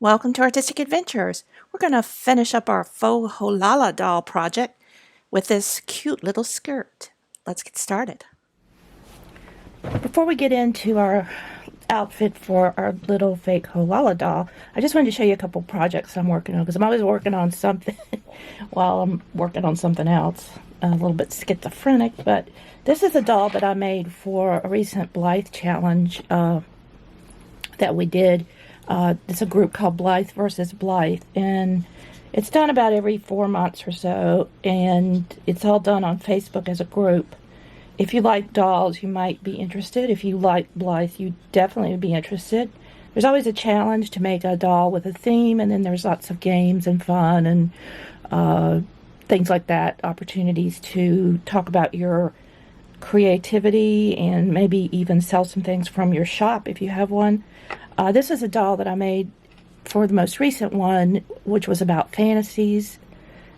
Welcome to Artistic Adventures. We're going to finish up our faux Holala doll project with this cute little skirt. Let's get started. Before we get into our outfit for our little fake Holala doll, I just wanted to show you a couple projects I'm working on, because I'm always working on something while I'm working on something else. A little bit schizophrenic, but this is a doll that I made for a recent Blythe challenge that we did. It's a group called Blythe versus Blythe, and it's done about every 4 months or so, and it's all done on Facebook as a group. If you like dolls, you might be interested. If you like Blythe, you definitely would be interested. There's always a challenge to make a doll with a theme, and then there's lots of games and fun and things like that, opportunities to talk about your creativity and maybe even sell some things from your shop if you have one. This is a doll that I made for the most recent one, which was about fantasies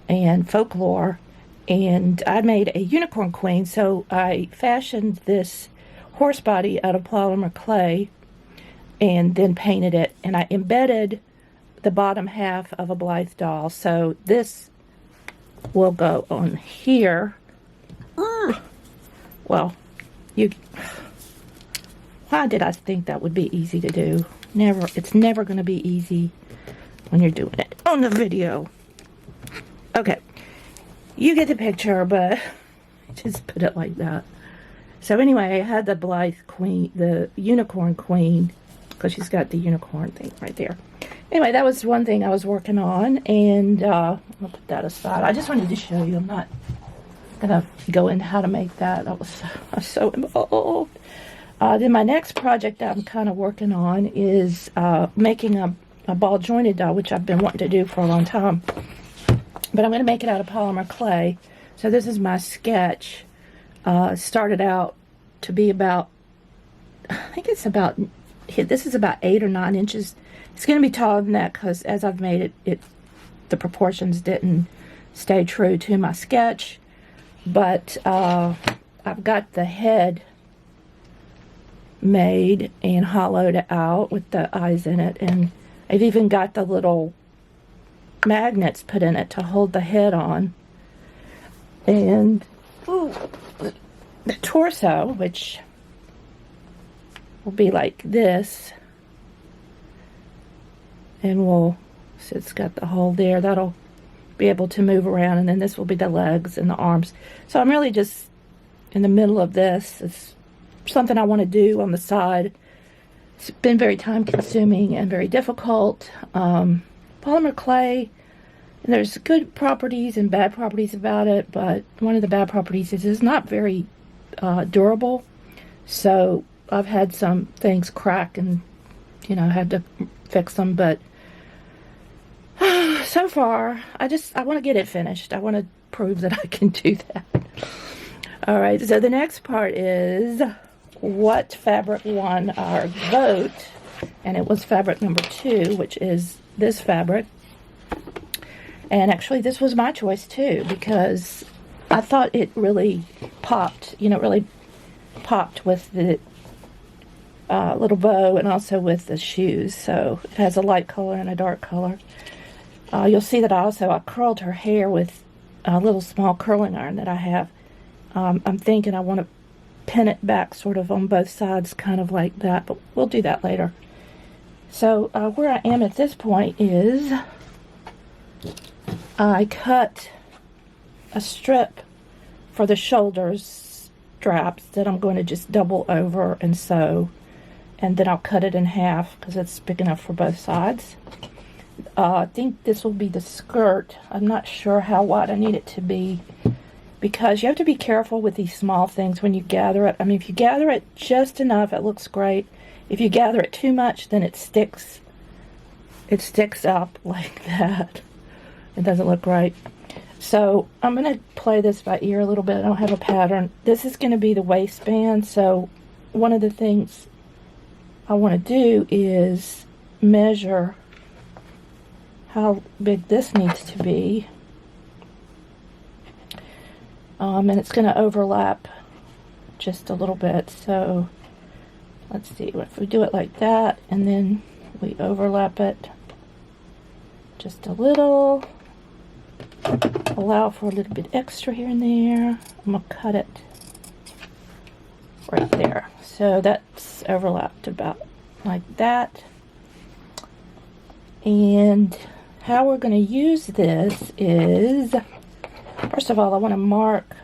and folklore, and I made a unicorn queen. So I fashioned this horse body out of polymer clay and then painted it, and I embedded the bottom half of a Blythe doll. So this will go on here. Well, why did I think that would be easy to do? Never. It's never going to be easy when you're doing it on the video. Okay, you get the picture, but just put it like that. So anyway, I had the Blythe queen, the unicorn queen, because she's got the unicorn thing right there. Anyway, that was one thing I was working on, and I'll put that aside. I just wanted to show you. I'm not gonna go into how to make that. I was so involved. Then my next project that I'm kind of working on is making a ball jointed doll, which I've been wanting to do for a long time. But I'm going to make it out of polymer clay. So this is my sketch. Started out to be about, I think it's about, this is about 8 or 9 inches. It's going to be taller than that because as I've made it, the proportions didn't stay true to my sketch. But I've got the head made and hollowed out with the eyes in it, and I've even got the little magnets put in it to hold the head on, and the torso, which will be like this, and so it's got the hole there, that'll be able to move around, and then this will be the legs and the arms. So I'm really just in the middle of this. It's something I want to do on the side. It's been very time consuming and very difficult. Polymer clay, and there's good properties and bad properties about it, but one of the bad properties is it's not very durable. So I've had some things crack and had to fix them, but so far I want to get it finished. I want to prove that I can do that. All right, so the next part is what fabric won our vote, and it was fabric number 2, which is this fabric. And actually this was my choice too, because I thought it really popped, really popped with the little bow and also with the shoes. So it has a light color and a dark color. You'll see that I curled her hair with a little small curling iron that I have. I'm thinking I want to pin it back sort of on both sides, kind of like that, but we'll do that later. So where I am at this point is I cut a strip for the shoulders straps that I'm going to just double over and sew, and then I'll cut it in half because it's big enough for both sides. I think this will be the skirt. I'm not sure how wide I need it to be, because you have to be careful with these small things when you gather it. I mean, if you gather it just enough, it looks great. If you gather it too much, then it sticks up like that. It doesn't look right. So I'm going to play this by ear a little bit. I don't have a pattern. This is going to be the waistband. So one of the things I want to do is measure how big this needs to be. And it's going to overlap just a little bit. So let's see, if we do it like that and then we overlap it, just a little, allow for a little bit extra here and there. I'm going to cut it right there. So that's overlapped about like that. And how we're going to use this is, first of all, I want to mark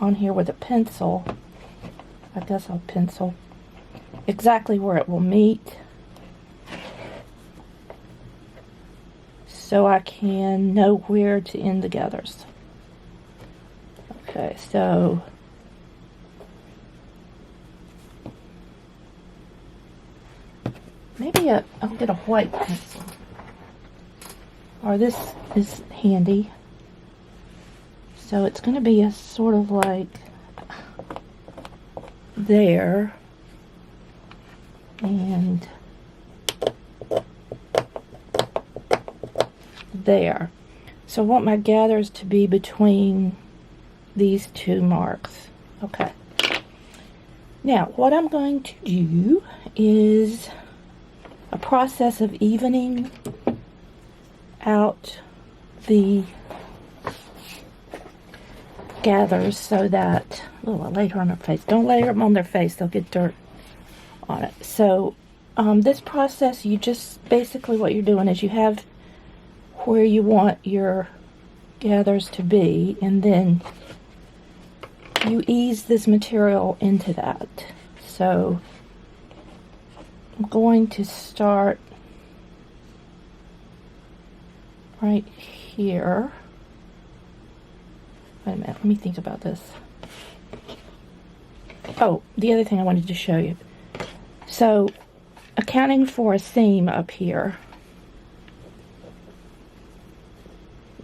on here with a pencil. I guess I'll pencil exactly where it will meet, so I can know where to end the gathers. Okay, so maybe I'll get a white pencil, or this is handy. So it's going to be a sort of like there, and there. So I want my gathers to be between these two marks. Okay. Now, what I'm going to do is a process of evening out the gathers so that, oh, I laid her on her face. Don't lay them on their face, they'll get dirt on it. So this process, you just basically what you're doing is you have where you want your gathers to be, and then you ease this material into that. So I'm going to start right here. Wait a minute, let me think about this. Oh, the other thing I wanted to show you. So, accounting for a seam up here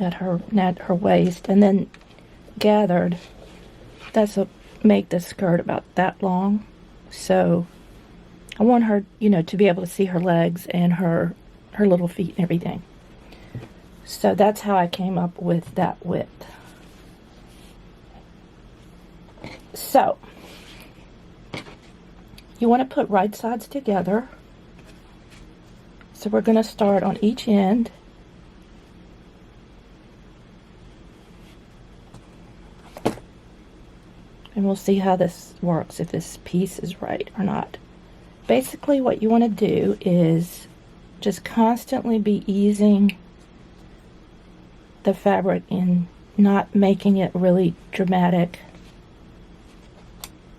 at her waist, and then gathered, that's a make the skirt about that long. So I want her, you know, to be able to see her legs and her little feet and everything. So that's how I came up with that width. So you want to put right sides together. So we're going to start on each end. And we'll see how this works, if this piece is right or not. Basically what you want to do is just constantly be easing the fabric and not making it really dramatic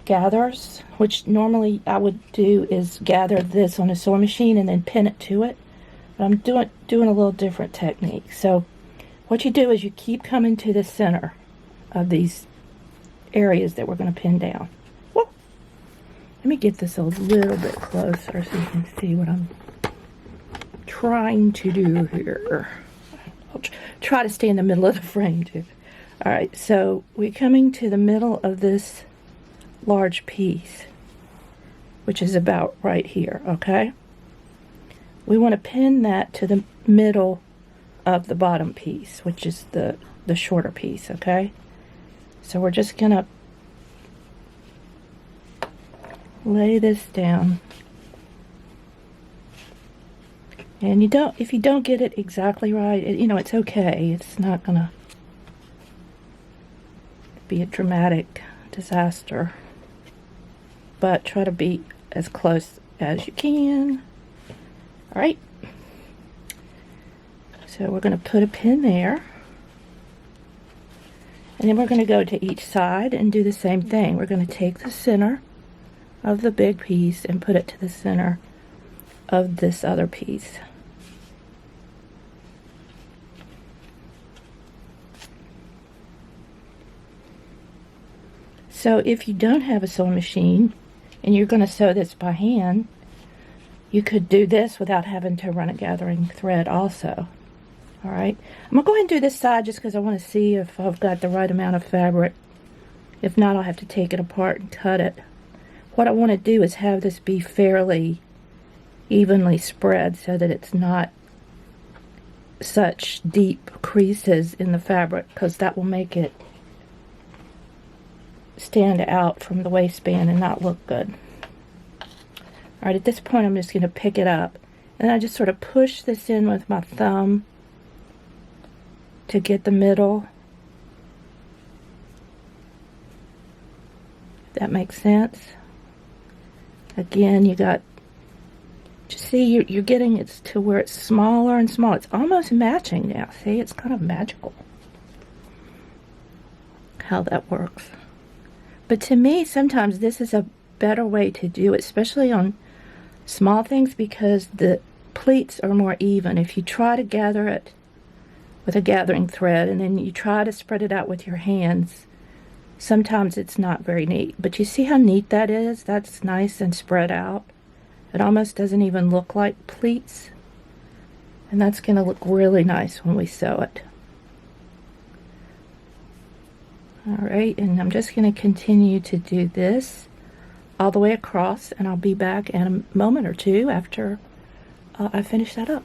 gathers, which normally I would do is gather this on a sewing machine and then pin it to it. But I'm doing a little different technique. So what you do is you keep coming to the center of these areas that we're going to pin down. Whoop. Let me get this a little bit closer so you can see what I'm trying to do here. I'll try to stay in the middle of the frame too. Alright, so we're coming to the middle of this large piece, which is about right here, okay? We want to pin that to the middle of the bottom piece, which is the shorter piece, okay? So we're just gonna lay this down. And if you don't get it exactly right, you know, it's okay. It's not gonna be a dramatic disaster. But try to be as close as you can. All right. So we're going to put a pin there. And then we're going to go to each side and do the same thing. We're going to take the center of the big piece and put it to the center of this other piece. So if you don't have a sewing machine and you're going to sew this by hand, you could do this without having to run a gathering thread also. Alright, I'm going to go ahead and do this side just because I want to see if I've got the right amount of fabric. If not, I'll have to take it apart and cut it. What I want to do is have this be fairly evenly spread so that it's not such deep creases in the fabric, because that will make it stand out from the waistband and not look good. Alright, at this point I'm just going to pick it up and I just sort of push this in with my thumb to get the middle. If that makes sense. Again, you got, just see, you're getting it to where it's smaller and smaller. It's almost matching now. See, it's kind of magical how that works. But to me, sometimes this is a better way to do it, especially on small things, because the pleats are more even. If you try to gather it with a gathering thread and then you try to spread it out with your hands, sometimes it's not very neat. But you see how neat that is? That's nice and spread out. It almost doesn't even look like pleats. And that's going to look really nice when we sew it. Alright, and I'm just going to continue to do this all the way across, and I'll be back in a moment or two after I finish that up.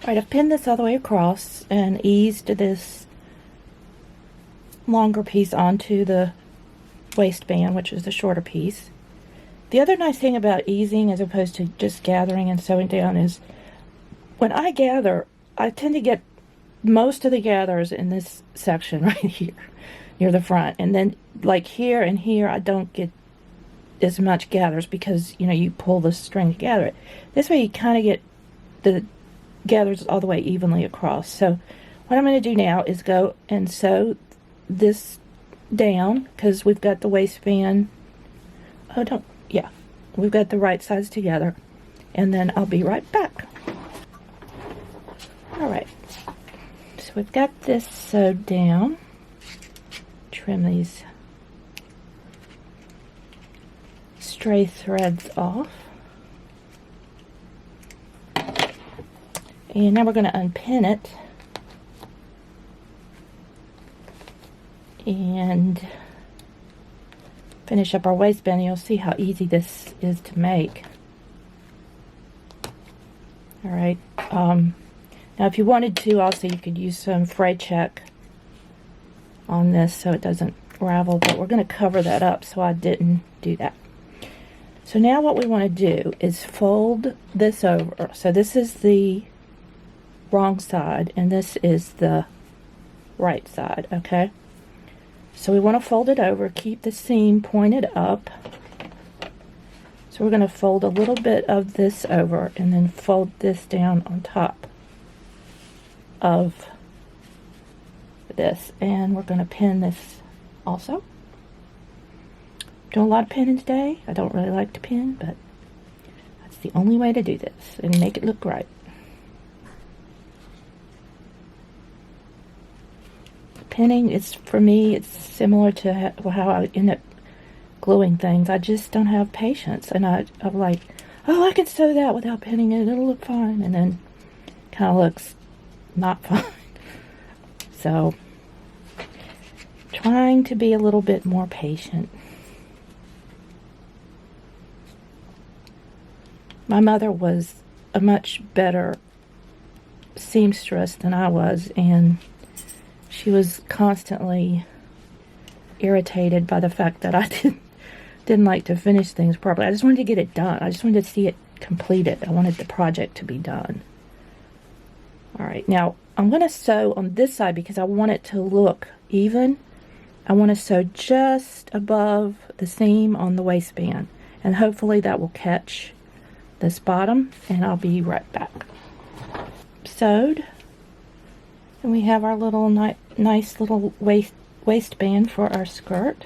Alright, I've pinned this all the way across and eased this longer piece onto the waistband, which is the shorter piece. The other nice thing about easing as opposed to just gathering and sewing down is when I gather, I tend to get most of the gathers in this section right here near the front, and then like here and here I don't get as much gathers because, you know, you pull the string to gather it. This way you kind of get the gathers all the way evenly across. So what I'm going to do now is go and sew this down, because we've got the waistband, we've got the right sides together, and then I'll be right back. Alright, so we've got this sewed down. Trim these stray threads off. And now we're going to unpin it and finish up our waistband. You'll see how easy this is to make. Alright, now if you wanted to also, you could use some fray check on this so it doesn't ravel, but we're going to cover that up, so I didn't do that. So now what we want to do is fold this over. So this is the wrong side and this is the right side, okay? So we want to fold it over, keep the seam pointed up. So we're going to fold a little bit of this over and then fold this down on top of this, and we're going to pin this also. Doing a lot of pinning today. I don't really like to pin, but that's the only way to do this and make it look right. Pinning is, for me, it's similar to how I end up gluing things. I just don't have patience, and I'm like, oh, I can sew that without pinning it, it'll look fine, and then kind of looks not fine. So, trying to be a little bit more patient. My mother was a much better seamstress than I was, and she was constantly irritated by the fact that I didn't like to finish things properly. I just wanted to get it done. I just wanted to see it completed. I wanted the project to be done. Alright, now I'm going to sew on this side because I want it to look even. I want to sew just above the seam on the waistband, and hopefully that will catch this bottom, and I'll be right back. Sewed, and we have our little nice little waistband for our skirt,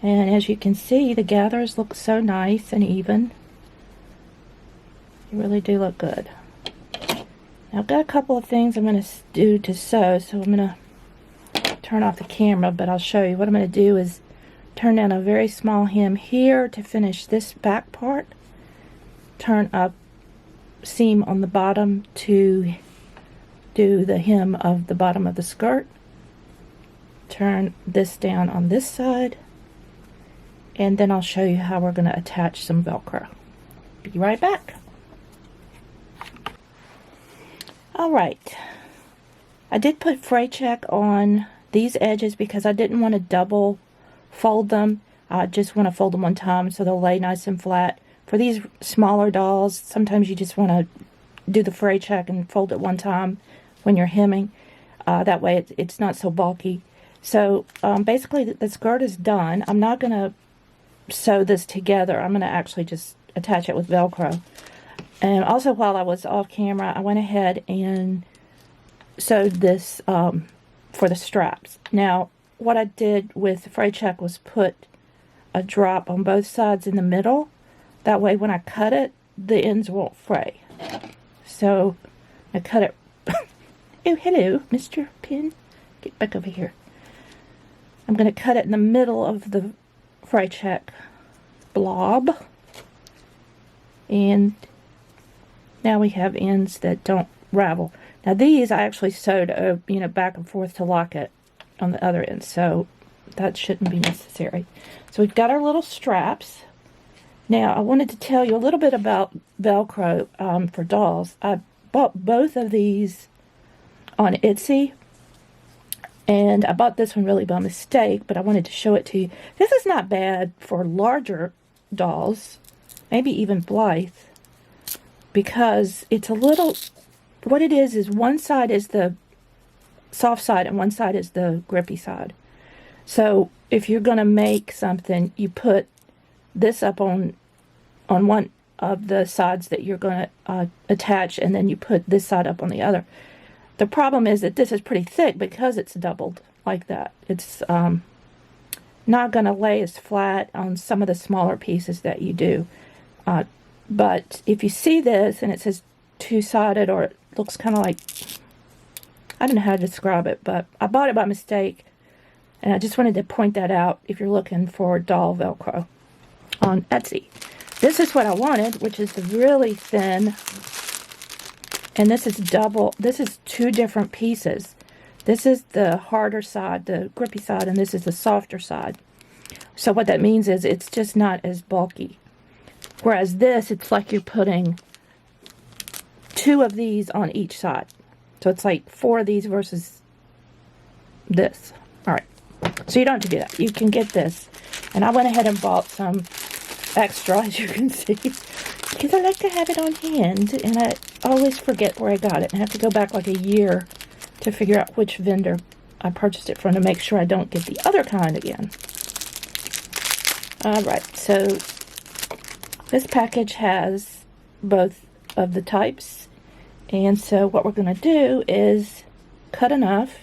and as you can see, the gathers look so nice and even. They really do look good. Now I've got a couple of things I'm going to do to sew, so I'm going to turn off the camera, but I'll show you. What I'm going to do is turn down a very small hem here to finish this back part, turn up seam on the bottom to do the hem of the bottom of the skirt, turn this down on this side, and then I'll show you how we're going to attach some Velcro. Be right back. Alright, I did put fray check on these edges because I didn't want to double fold them. I just want to fold them one time so they'll lay nice and flat. For these smaller dolls, sometimes you just want to do the fray check and fold it one time when you're hemming. That way it's not so bulky. So basically the skirt is done. I'm not going to sew this together. I'm going to actually just attach it with Velcro. And also, while I was off camera, I went ahead and sewed this for the straps. Now, what I did with the fray check was put a drop on both sides in the middle. That way, when I cut it, the ends won't fray. So, I cut it. Oh, hello, Mr. Pin. Get back over here. I'm going to cut it in the middle of the fray check blob. And now we have ends that don't ravel. Now these I actually sewed, back and forth to lock it on the other end, so that shouldn't be necessary. So we've got our little straps. Now I wanted to tell you a little bit about Velcro for dolls. I bought both of these on Etsy, and I bought this one really by mistake, but I wanted to show it to you. This is not bad for larger dolls, maybe even Blythe, because it's a little, what it is one side is the soft side and one side is the grippy side. So if you're going to make something, you put this up on one of the sides that you're going to attach, and then you put this side up on the other. The problem is that this is pretty thick because it's doubled like that. It's not going to lay as flat on some of the smaller pieces that you do. But if you see this and it says two-sided, or it looks kind of like, I don't know how to describe it, but I bought it by mistake, and I just wanted to point that out if you're looking for doll Velcro on Etsy. This is what I wanted, which is the really thin, and this is double. This is two different pieces. This is the harder side, the grippy side, and this is the softer side. So what that means is it's just not as bulky. Whereas this, it's like you're putting two of these on each side. So it's like 4 of these versus this. Alright, so you don't have to do that. You can get this. And I went ahead and bought some extra, as you can see, because I like to have it on hand, and I always forget where I got it. And I have to go back like a year to figure out which vendor I purchased it from to make sure I don't get the other kind again. Alright, so this package has both of the types, and so what we're going to do is cut enough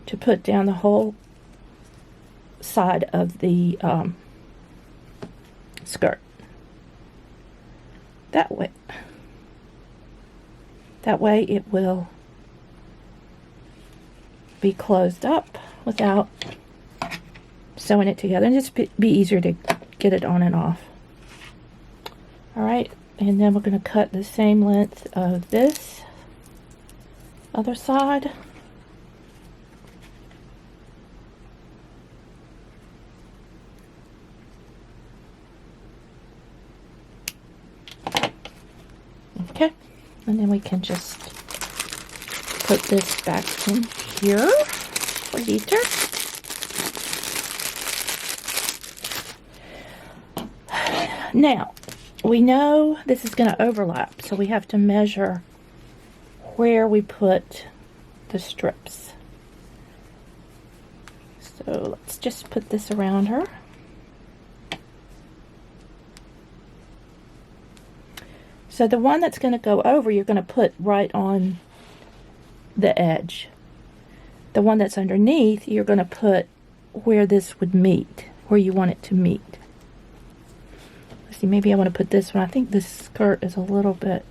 to put down the whole side of the skirt. That way it will be closed up without sewing it together, and just be easier to get it on and off. Alright, and then we're going to cut the same length of this other side. Okay, and then we can just put this back in here for later. Now, we know this is going to overlap, so we have to measure where we put the strips. So let's just put this around her. So the one that's going to go over, you're going to put right on the edge. The one that's underneath, you're going to put where this would meet, where you want it to meet. See, maybe I want to put this one. I think this skirt is a little bit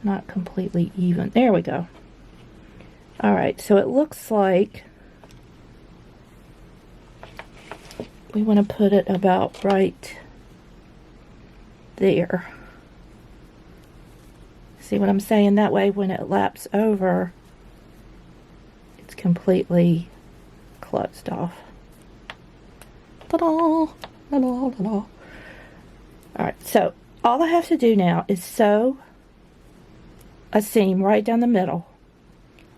not completely even. There we go. Alright, so it looks like we want to put it about right there. See what I'm saying? That way when it laps over, it's completely closed off. Ta-da! Ta-da! Ta-da! Alright, so all I have to do now is sew a seam right down the middle,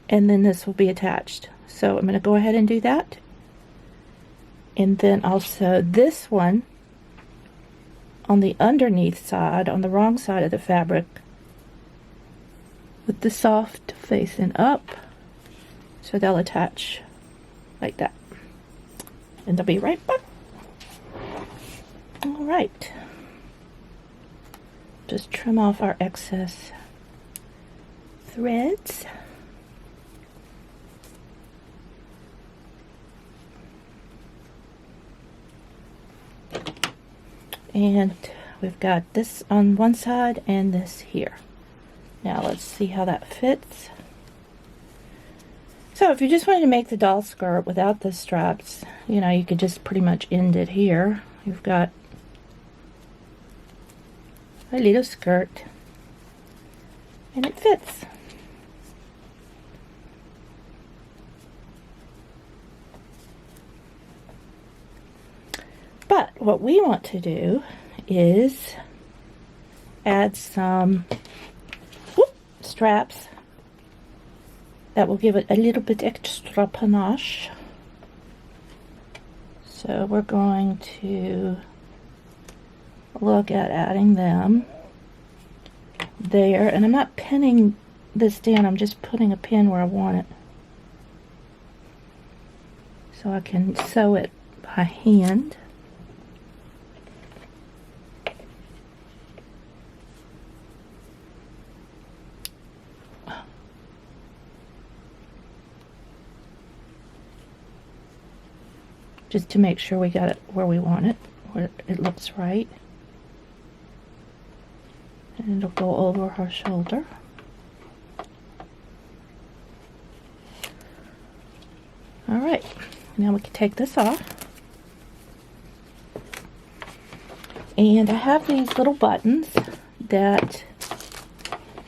and then this will be attached. So I'm going to go ahead and do that, and then I'll sew this one on the underneath side, on the wrong side of the fabric, with the soft facing up, so they'll attach like that. And they'll be right back. All right. Just trim off our excess threads. And we've got this on one side and this here. Now let's see how that fits. So if you just wanted to make the doll skirt without the straps, you know, you could just pretty much end it here. You've got a little skirt and it fits. But what we want to do is add some straps that will give it a little bit extra panache. So we're going to look at adding them there, and I'm not pinning this down, I'm just putting a pin where I want it so I can sew it by hand. Just to make sure we got it where we want it, where it looks right. And it'll go over her shoulder. Alright, now we can take this off. And I have these little buttons that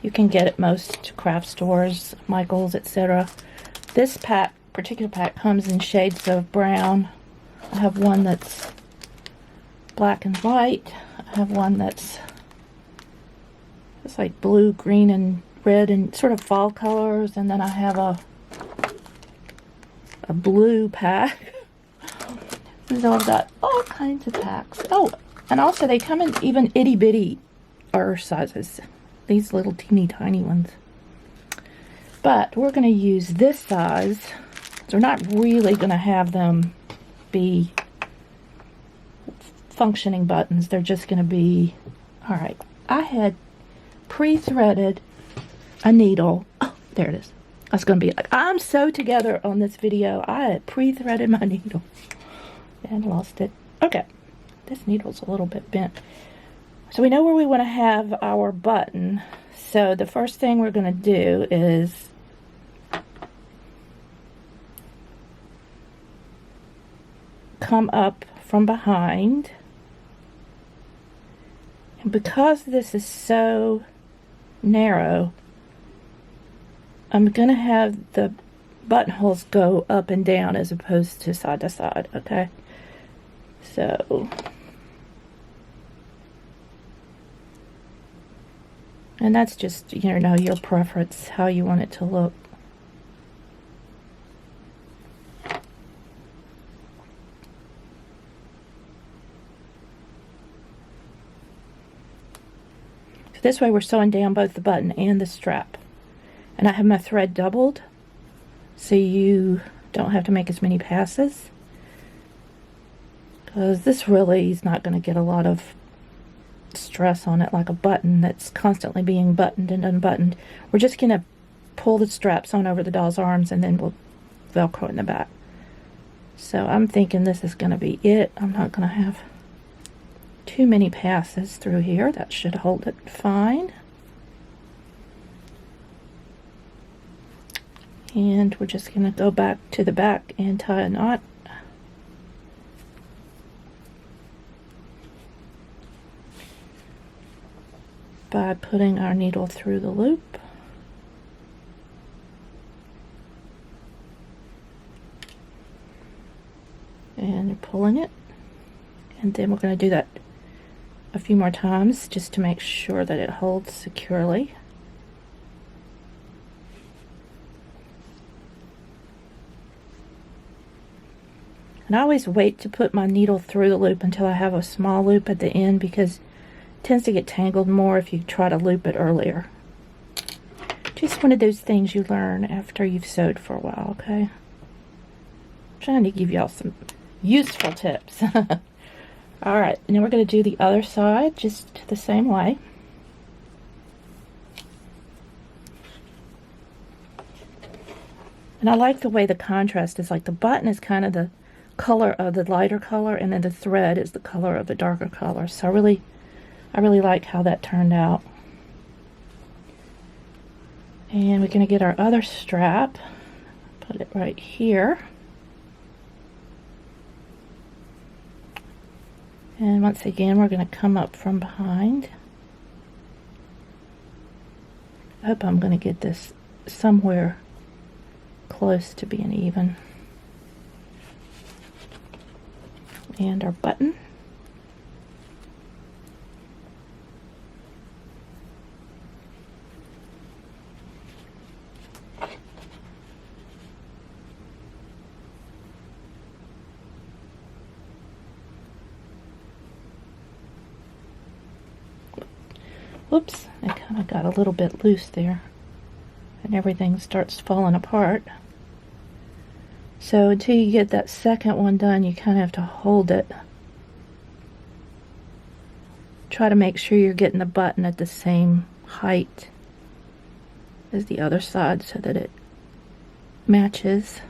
you can get at most craft stores, Michael's, etc. This particular pack comes in shades of brown. I have one that's black and white. I have one that's like blue, green, and red, and sort of fall colors. And then I have a blue pack. So I've got all kinds of packs. Oh, and also they come in even itty bitty sizes. These little teeny tiny ones. But we're going to use this size. So we're not really going to have them be functioning buttons. They're just going to be, all right, I had pre-threaded a needle. Oh, there it is. I was going to be like, I'm so together on this video. I had pre-threaded my needle and lost it. Okay, this needle's a little bit bent. So we know where we want to have our button. So the first thing we're going to do is come up from behind, and because this is so narrow, I'm gonna have the buttonholes go up and down as opposed to side to side. Okay, so, and that's just, you know, your preference, how you want it to look. This way we're sewing down both the button and the strap. And I have my thread doubled so you don't have to make as many passes, because this really is not going to get a lot of stress on it like a button that's constantly being buttoned and unbuttoned. We're just going to pull the straps on over the doll's arms and then we'll Velcro in the back. So I'm thinking this is going to be it. I'm not going to have too many passes through here. That should hold it fine. And we're just going to go back to the back and tie a knot. By putting our needle through the loop. And you're pulling it. And then we're going to do that a few more times just to make sure that it holds securely. And I always wait to put my needle through the loop until I have a small loop at the end, because it tends to get tangled more if you try to loop it earlier. Just one of those things you learn after you've sewed for a while, okay? I'm trying to give y'all some useful tips. Alright, now we're going to do the other side just the same way. And I like the way the contrast is, like the button is kind of the color of the lighter color, and then the thread is the color of the darker color. So I really like how that turned out. And we're going to get our other strap, put it right here. And once again, we're going to come up from behind. I hope I'm going to get this somewhere close to being even. And our button. Whoops, I kind of got a little bit loose there, and everything starts falling apart. So until you get that second one done, you kind of have to hold it. Try to make sure you're getting the button at the same height as the other side so that it matches.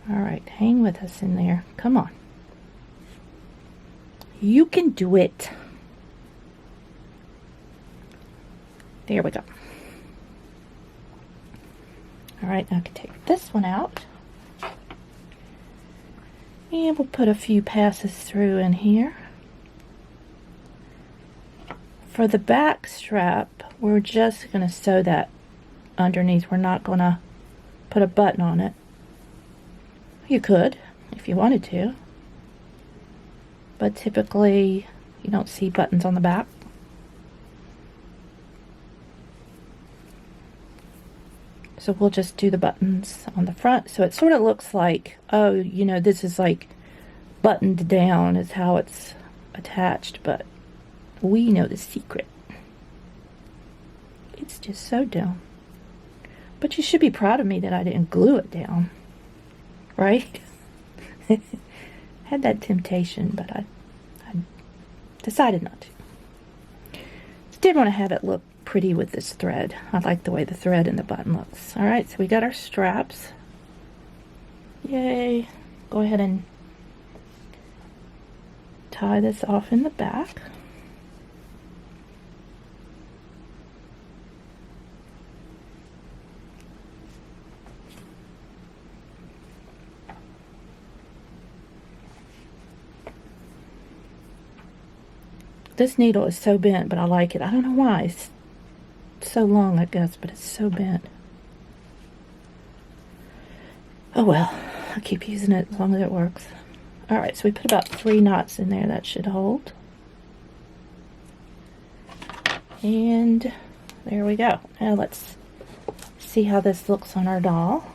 Alright, hang with us in there. Come on. You can do it. There we go. Alright, now I can take this one out. And we'll put a few passes through in here. For the back strap, we're just going to sew that underneath. We're not going to put a button on it. You could, if you wanted to. But typically, you don't see buttons on the back. So we'll just do the buttons on the front. So it sort of looks like, oh, you know, this is like buttoned down is how it's attached. But we know the secret. It's just sewed down. But you should be proud of me that I didn't glue it down. Right? Had that temptation, but I decided not to. Did want to have it look pretty with this thread. I like the way the thread in the button looks. Alright, so we got our straps. Yay. Go ahead and tie this off in the back. This needle is so bent, but I like it. I don't know why. It's so long, I guess, but it's so bent. Oh well, I'll keep using it as long as it works. Alright, so we put about 3 knots in there. That should hold. And there we go. Now let's see how this looks on our doll.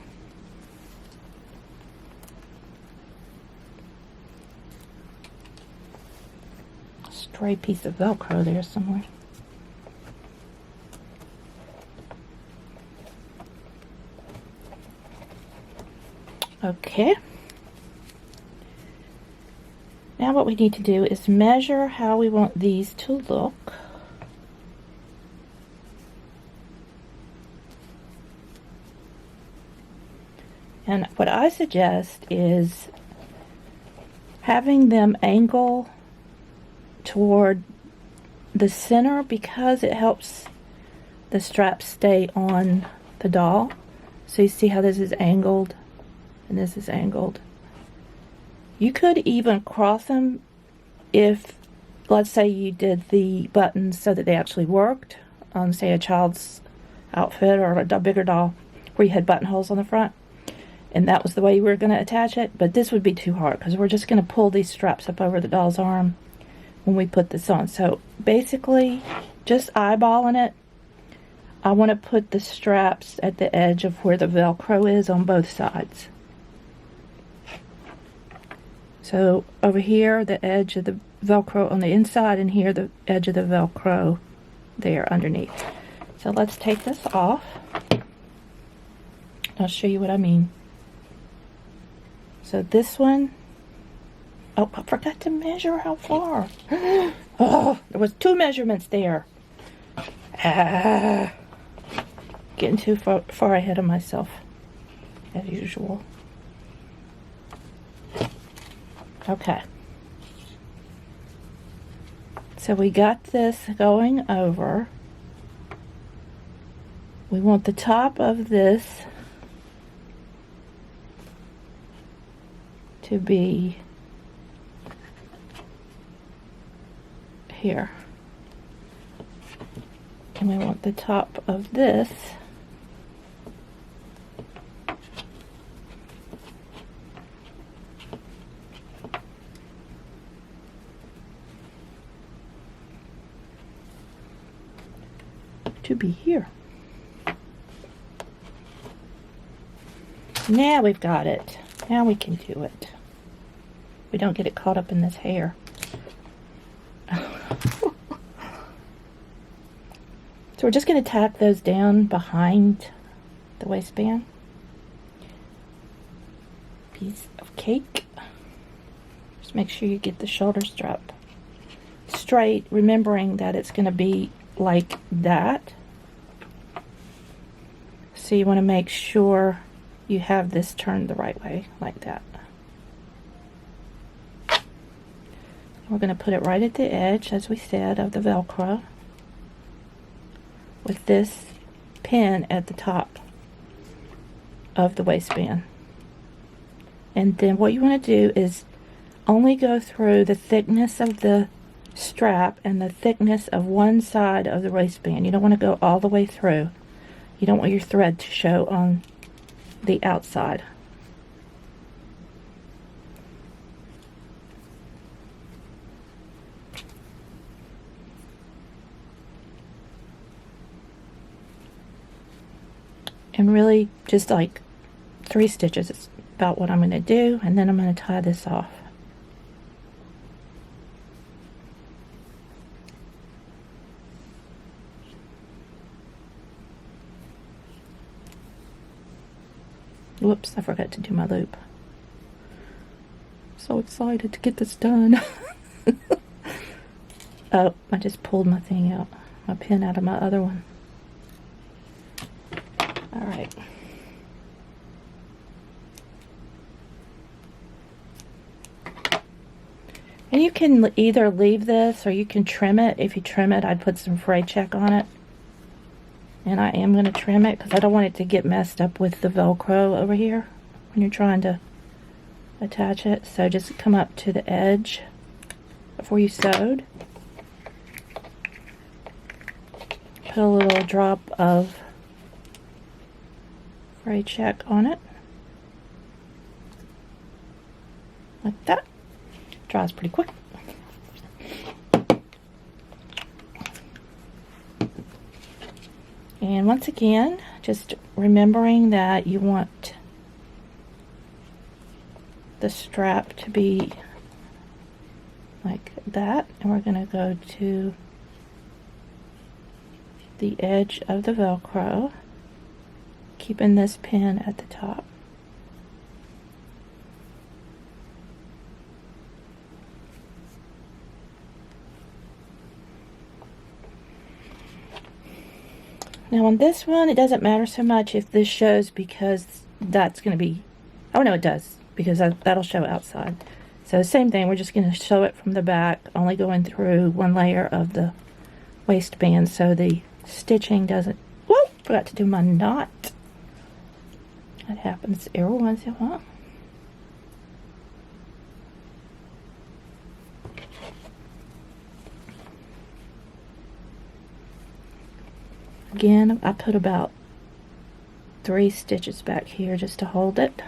Stray piece of Velcro there somewhere. Okay. Now what we need to do is measure how we want these to look. And what I suggest is having them angle toward the center, because it helps the strap stay on the doll. So you see how this is angled and this is angled. You could even cross them if, let's say, you did the buttons so that they actually worked on, say, a child's outfit or a bigger doll where you had buttonholes on the front, and that was the way you were going to attach it. But this would be too hard because we're just going to pull these straps up over the doll's arm when we put this on. So basically, just eyeballing it, I want to put the straps at the edge of where the Velcro is on both sides. So over here, the edge of the Velcro on the inside, and here the edge of the Velcro there underneath. So let's take this off. I'll show you what I mean. So this one, oh, I forgot to measure how far. Oh, there was 2 measurements there. Getting too far ahead of myself, as usual. Okay. So we got this going over. We want the top of this to be here. And we want the top of this to be here. Now we've got it. Now we can do it. We don't get it caught up in this hair. So we're just going to tack those down behind the waistband. Piece of cake. Just make sure you get the shoulder strap straight, remembering that it's going to be like that. So you want to make sure you have this turned the right way, like that. We're going to put it right at the edge, as we said, of the Velcro, with this pin at the top of the waistband. And then what you want to do is only go through the thickness of the strap and the thickness of one side of the waistband. You don't want to go all the way through. You don't want your thread to show on the outside. And really just like 3 stitches is about what I'm going to do, and then I'm going to tie this off. Whoops, I forgot to do my loop. So excited to get this done. Oh, I just pulled my thing out, my pin out of my other one. All right. And you can either leave this or you can trim it. If you trim it, I'd put some fray check on it. And I am going to trim it because I don't want it to get messed up with the Velcro over here when you're trying to attach it. So just come up to the edge before you sewed. Put a little drop of fray check on it. Like that. Dries pretty quick. And once again, just remembering that you want the strap to be like that. And we're going to go to the edge of the Velcro, keeping this pin at the top. Now on this one, it doesn't matter so much if this shows, because that's going to be, oh no, it does, because that'll show outside. So same thing, we're just going to sew it from the back, only going through one layer of the waistband so the stitching doesn't, whoa, forgot to do my knot. That happens every once in a while. Again, I put about 3 stitches back here just to hold it.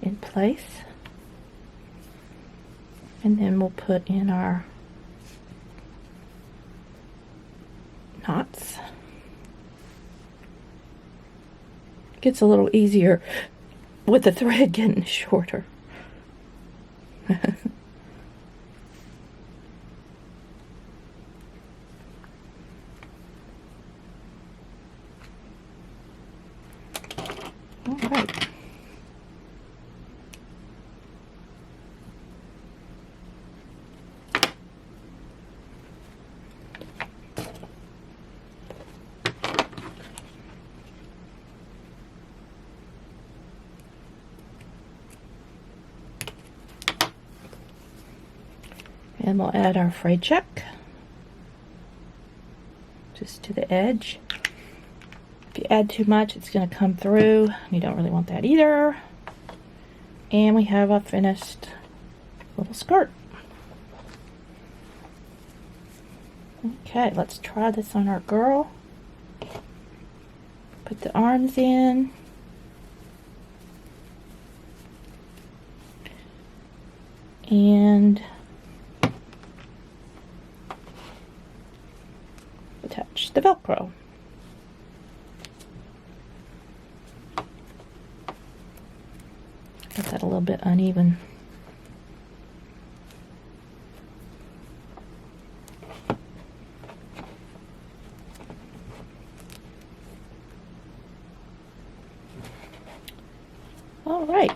In place. And then we'll put in our Gets a little easier with the thread getting shorter. All right. And we'll add our frayed check just to the edge. If you add too much, it's going to come through. You don't really want that either. And we have a finished little skirt. Okay, let's try this on our girl. Put the arms in. And attach the Velcro. Got that a little bit uneven. All right.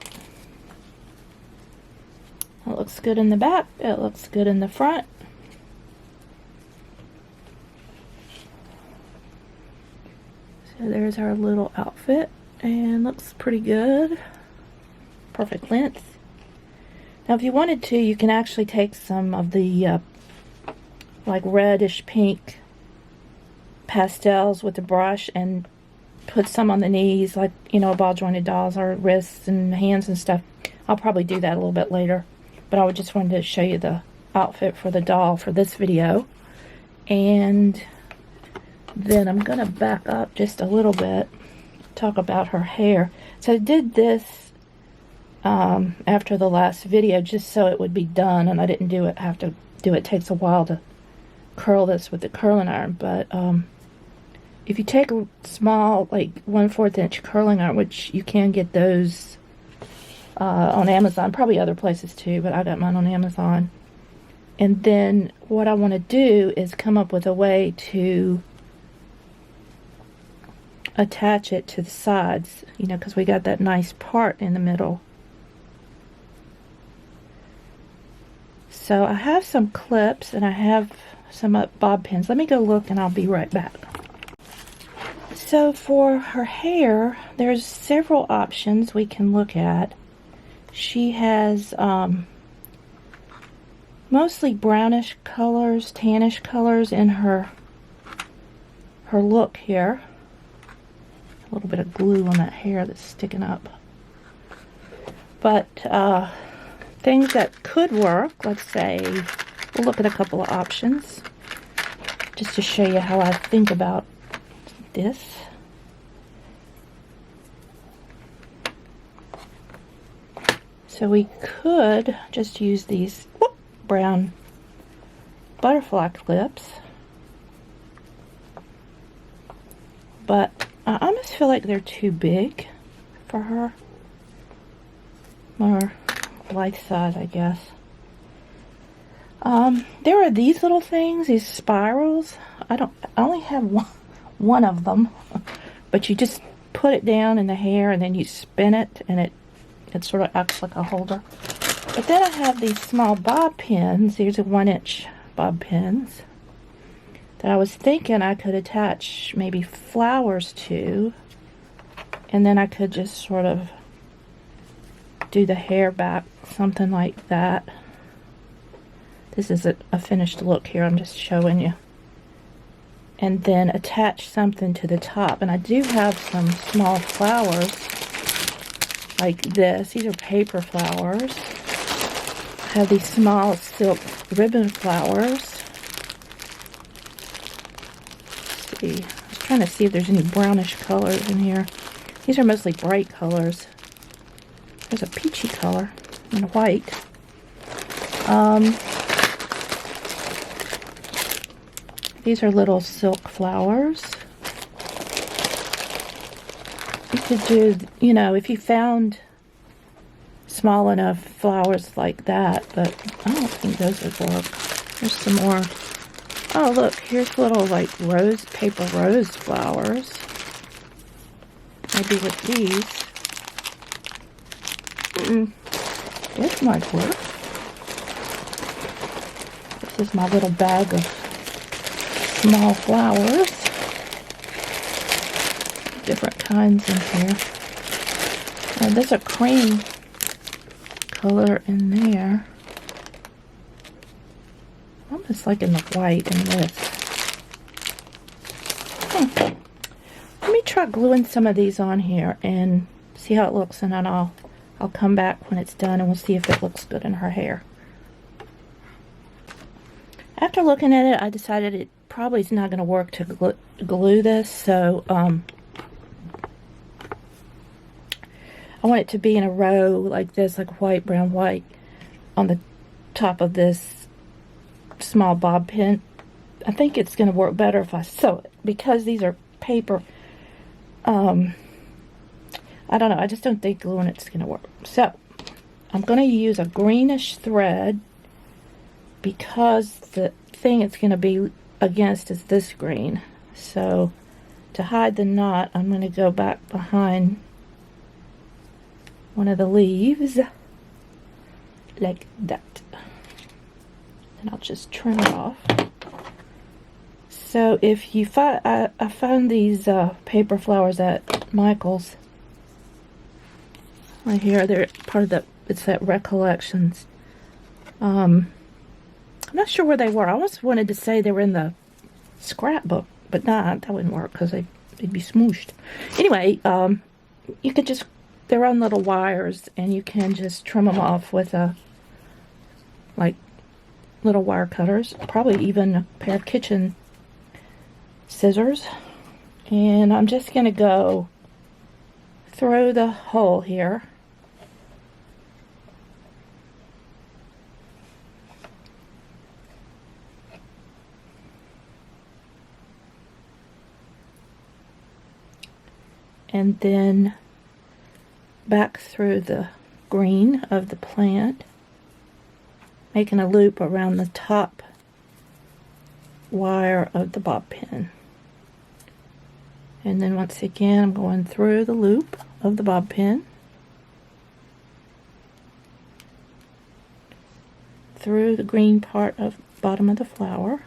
It looks good in the back. It looks good in the front. So there's our little outfit, and looks pretty good. Perfect length. Now if you wanted to, you can actually take some of the like reddish pink pastels with the brush and put some on the knees, like, you know, ball jointed dolls, or wrists and hands and stuff. I'll probably do that a little bit later, but I just wanted to show you the outfit for the doll for this video. And then I'm gonna back up just a little bit, talk about her hair. So I did this after the last video just so it would be done, and I didn't have to do it. It takes a while to curl this with the curling iron, but if you take a small, like 1/4 inch curling iron, which you can get those on Amazon, probably other places too, but I got mine on Amazon. And then what I want to do is come up with a way to attach it to the sides, you know, because we got that nice part in the middle. So I have some clips and I have some bob pins. Let me go look and I'll be right back. So for her hair, there's several options we can look at. She has mostly brownish colors, tannish colors in her look here. A little bit of glue on that hair that's sticking up. But things that could work, let's say, we'll look at a couple of options just to show you how I think about this. So we could just use these brown butterfly clips, but I almost feel like they're too big for her. More life size, I guess. There are these little things, these spirals. I only have one of them, but you just put it down in the hair and then you spin it, and it sort of acts like a holder. But then I have these small bob pins. These are 1-inch bob pins that I was thinking I could attach maybe flowers to, and then I could just sort of do the hair back, something like that. This is a finished look here, I'm just showing you. And then attach something to the top. And I do have some small flowers like this. These are paper flowers. I have these small silk ribbon flowers. Let's see. I was trying to see if there's any brownish colors in here. These are mostly bright colors. There's a peachy color and a white. These are little silk flowers. you could do, you know, if you found small enough flowers like that, but I don't think those would work. There's some more. Oh, look, here's little like paper rose flowers. Maybe with these. This might work. This is my little bag of small flowers. Different kinds in here. There's a cream color in there. Almost like in the white in this. Let me try gluing some of these on here and see how it looks, and then I'll come back when it's done and we'll see if it looks good in her hair. After looking at it, I decided it probably is not going to work to glue this, so I want it to be in a row like this, like white, brown, white, on the top of this small bob pin. I think it's going to work better if I sew it, because these are paper. I don't know, I just don't think gluing it's going to work. So, I'm going to use a greenish thread, because the thing it's going to be against is this green. So, to hide the knot, I'm going to go back behind one of the leaves, like that. And I'll just trim it off. So if you find, I found these paper flowers at Michael's. Right here, they're part of it's that Recollections. I'm not sure where they were. I almost wanted to say they were in the scrapbook, but nah, that wouldn't work because they'd be smooshed. Anyway, you could just, they're on little wires, and you can just trim them off with like little wire cutters, probably even a pair of kitchen scissors. And I'm just going to go through the hole here. And then back through the green of the plant, making a loop around the top wire of the bob pin. And then once again, I'm going through the loop of the bob pin, through the green part of the bottom of the flower,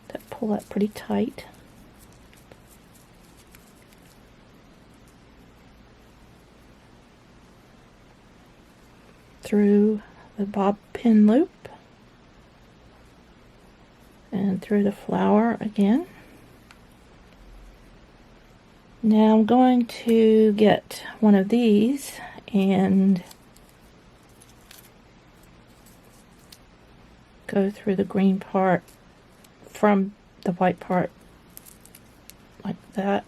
that pull that pretty tight. Through the bob pin loop, and through the flower again. Now I'm going to get one of these and go through the green part from the white part like that.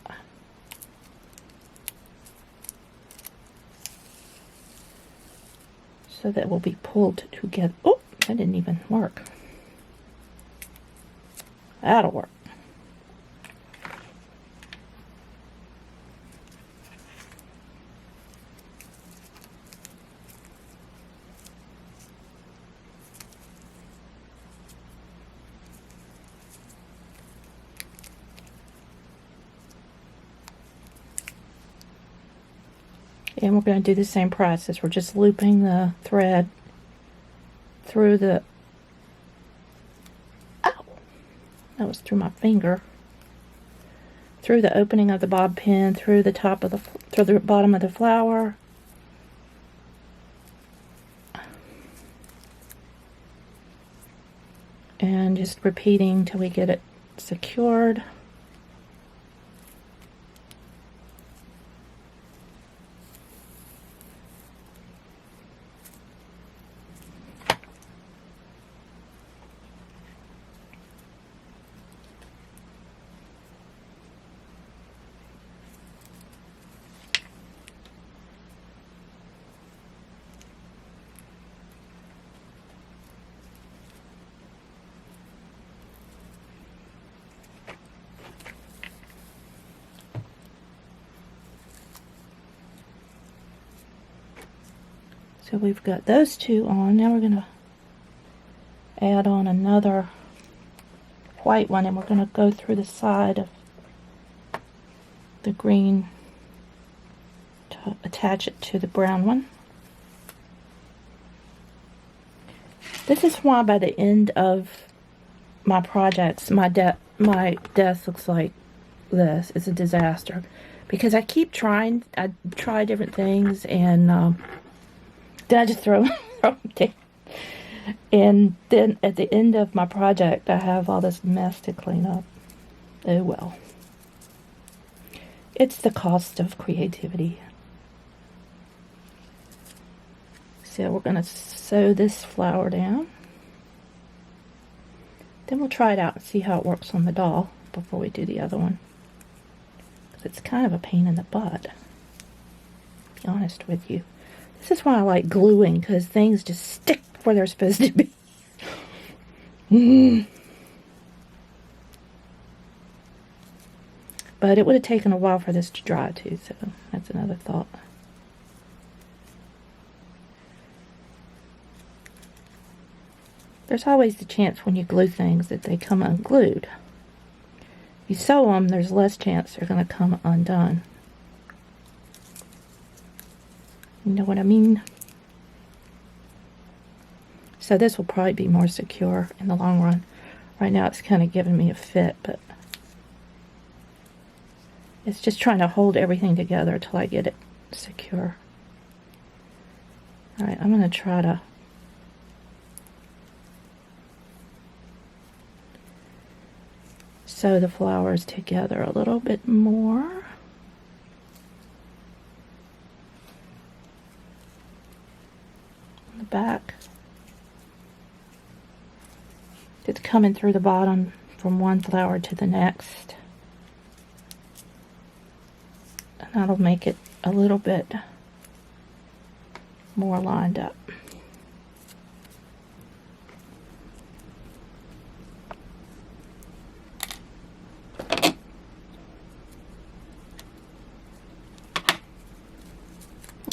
So that will be pulled together. Oh, that didn't even work. That'll work. And we're going to do the same process. We're just looping the thread through the, ow, that was through my finger, through the opening of the bob pin, through the top of through the bottom of the flower, and just repeating till we get it secured. So we've got those two on. Now we're going to add on another white one, and we're going to go through the side of the green to attach it to the brown one. This is why by the end of my projects, my desk looks like this. It's a disaster. Because I keep trying, I try different things, and then I just throw them down. And then at the end of my project, I have all this mess to clean up. Oh well. It's the cost of creativity. So we're going to sew this flower down. Then we'll try it out and see how it works on the doll before we do the other one. Because it's kind of a pain in the butt, to be honest with you. This is why I like gluing, because things just stick where they're supposed to be. But it would have taken a while for this to dry too, so that's another thought. There's always the chance when you glue things that they come unglued. You sew them, there's less chance they're going to come undone. You know what I mean? So this will probably be more secure in the long run. Right now it's kind of giving me a fit, but it's just trying to hold everything together until I get it secure. Alright, I'm going to try to sew the flowers together a little bit more. On the back. It's coming through the bottom from one flower to the next. And that'll make it a little bit more lined up.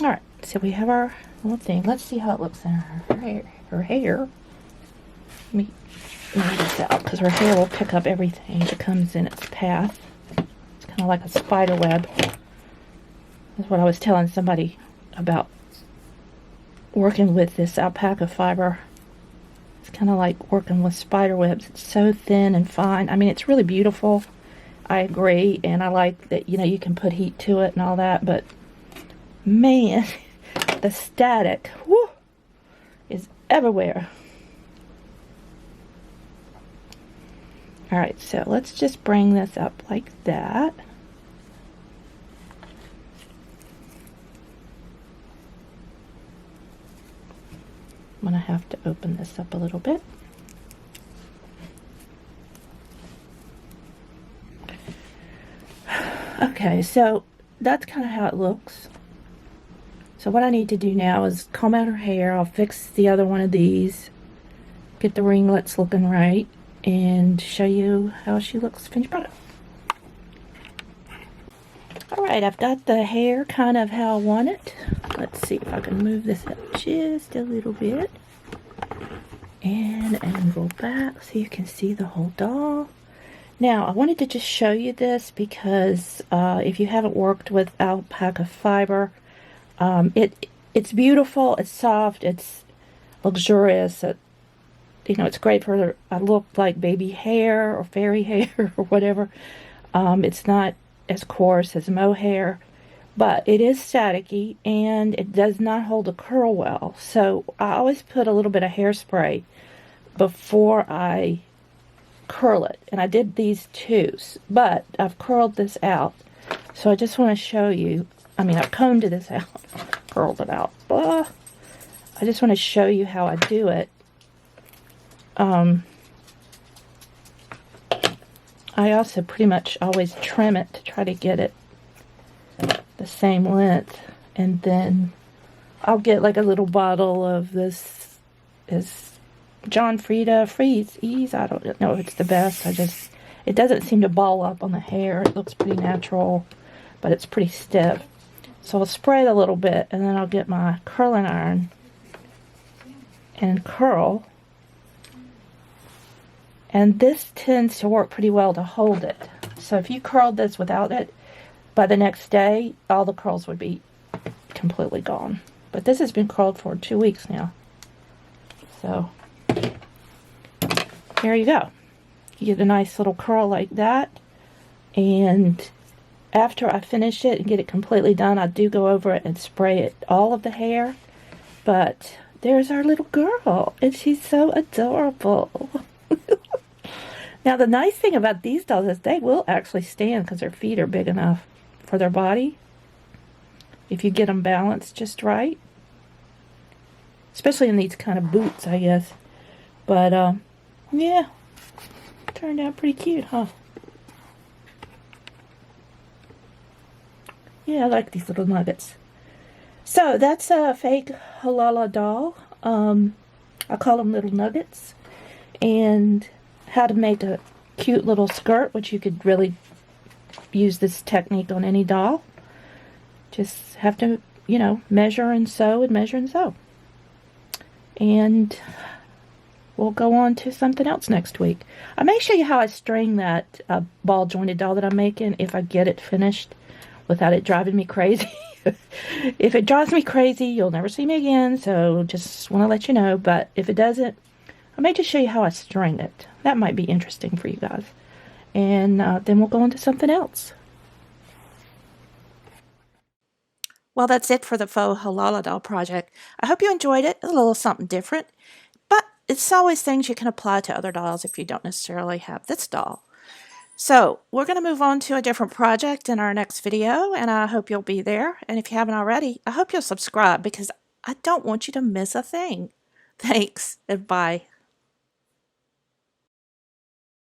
Alright, so we have our little thing. Let's see how it looks in her hair. Let me move this out, because her hair will pick up everything that comes in its path. It's kind of like a spider web. That's what I was telling somebody about working with this alpaca fiber. It's kind of like working with spider webs. It's so thin and fine. I mean, it's really beautiful. I agree, and I like that, you know, you can put heat to it and all that, but man, the static, whoo, is everywhere. Alright, so let's just bring this up like that. I'm going to have to open this up a little bit. Okay, so that's kind of how it looks. So what I need to do now is comb out her hair. I'll fix the other one of these, get the ringlets looking right, and show you how she looks finished product. Alright, I've got the hair kind of how I want it. Let's see if I can move this up just a little bit. And angle back so you can see the whole doll. Now, I wanted to just show you this because if you haven't worked with alpaca fiber, it's beautiful, it's soft, it's luxurious. You know, it's great for a look like baby hair or fairy hair or whatever. It's not as coarse as mohair, but it is staticky and it does not hold a curl well. So I always put a little bit of hairspray before I curl it. And I did these too, but I've curled this out. So I just want to show you, I mean, I've combed this out, curled it out. Blah. I just want to show you how I do it. I also pretty much always trim it to try to get it the same length, and then I'll get like a little bottle of this is John Frieda Freeze Ease. I don't know if it's the best. It doesn't seem to ball up on the hair. It looks pretty natural, but it's pretty stiff. So I'll spray it a little bit, and then I'll get my curling iron and curl. And this tends to work pretty well to hold it. So if you curled this without it, by the next day, all the curls would be completely gone. But this has been curled for 2 weeks now. So there you go. You get a nice little curl like that. And after I finish it and get it completely done, I do go over it and spray it all of the hair. But there's our little girl, and she's so adorable. Now, the nice thing about these dolls is they will actually stand because their feet are big enough for their body. If you get them balanced just right. Especially in these kind of boots, I guess. But, yeah. Turned out pretty cute, huh? Yeah, I like these little nuggets. So, that's a fake Holala doll. I call them little nuggets. And how to make a cute little skirt, which you could really use this technique on any doll. Just have to, you know, measure and sew and measure and sew. And we'll go on to something else next week. I may show you how I string that ball jointed doll that I'm making if I get it finished without it driving me crazy. If it drives me crazy, you'll never see me again, so just want to let you know. But if it doesn't, I may just show you how I string it. That might be interesting for you guys. And then we'll go on to something else. Well, that's it for the Faux Holala doll project. I hope you enjoyed it. A little something different. But it's always things you can apply to other dolls if you don't necessarily have this doll. So, we're going to move on to a different project in our next video, and I hope you'll be there. And if you haven't already, I hope you'll subscribe because I don't want you to miss a thing. Thanks, and bye.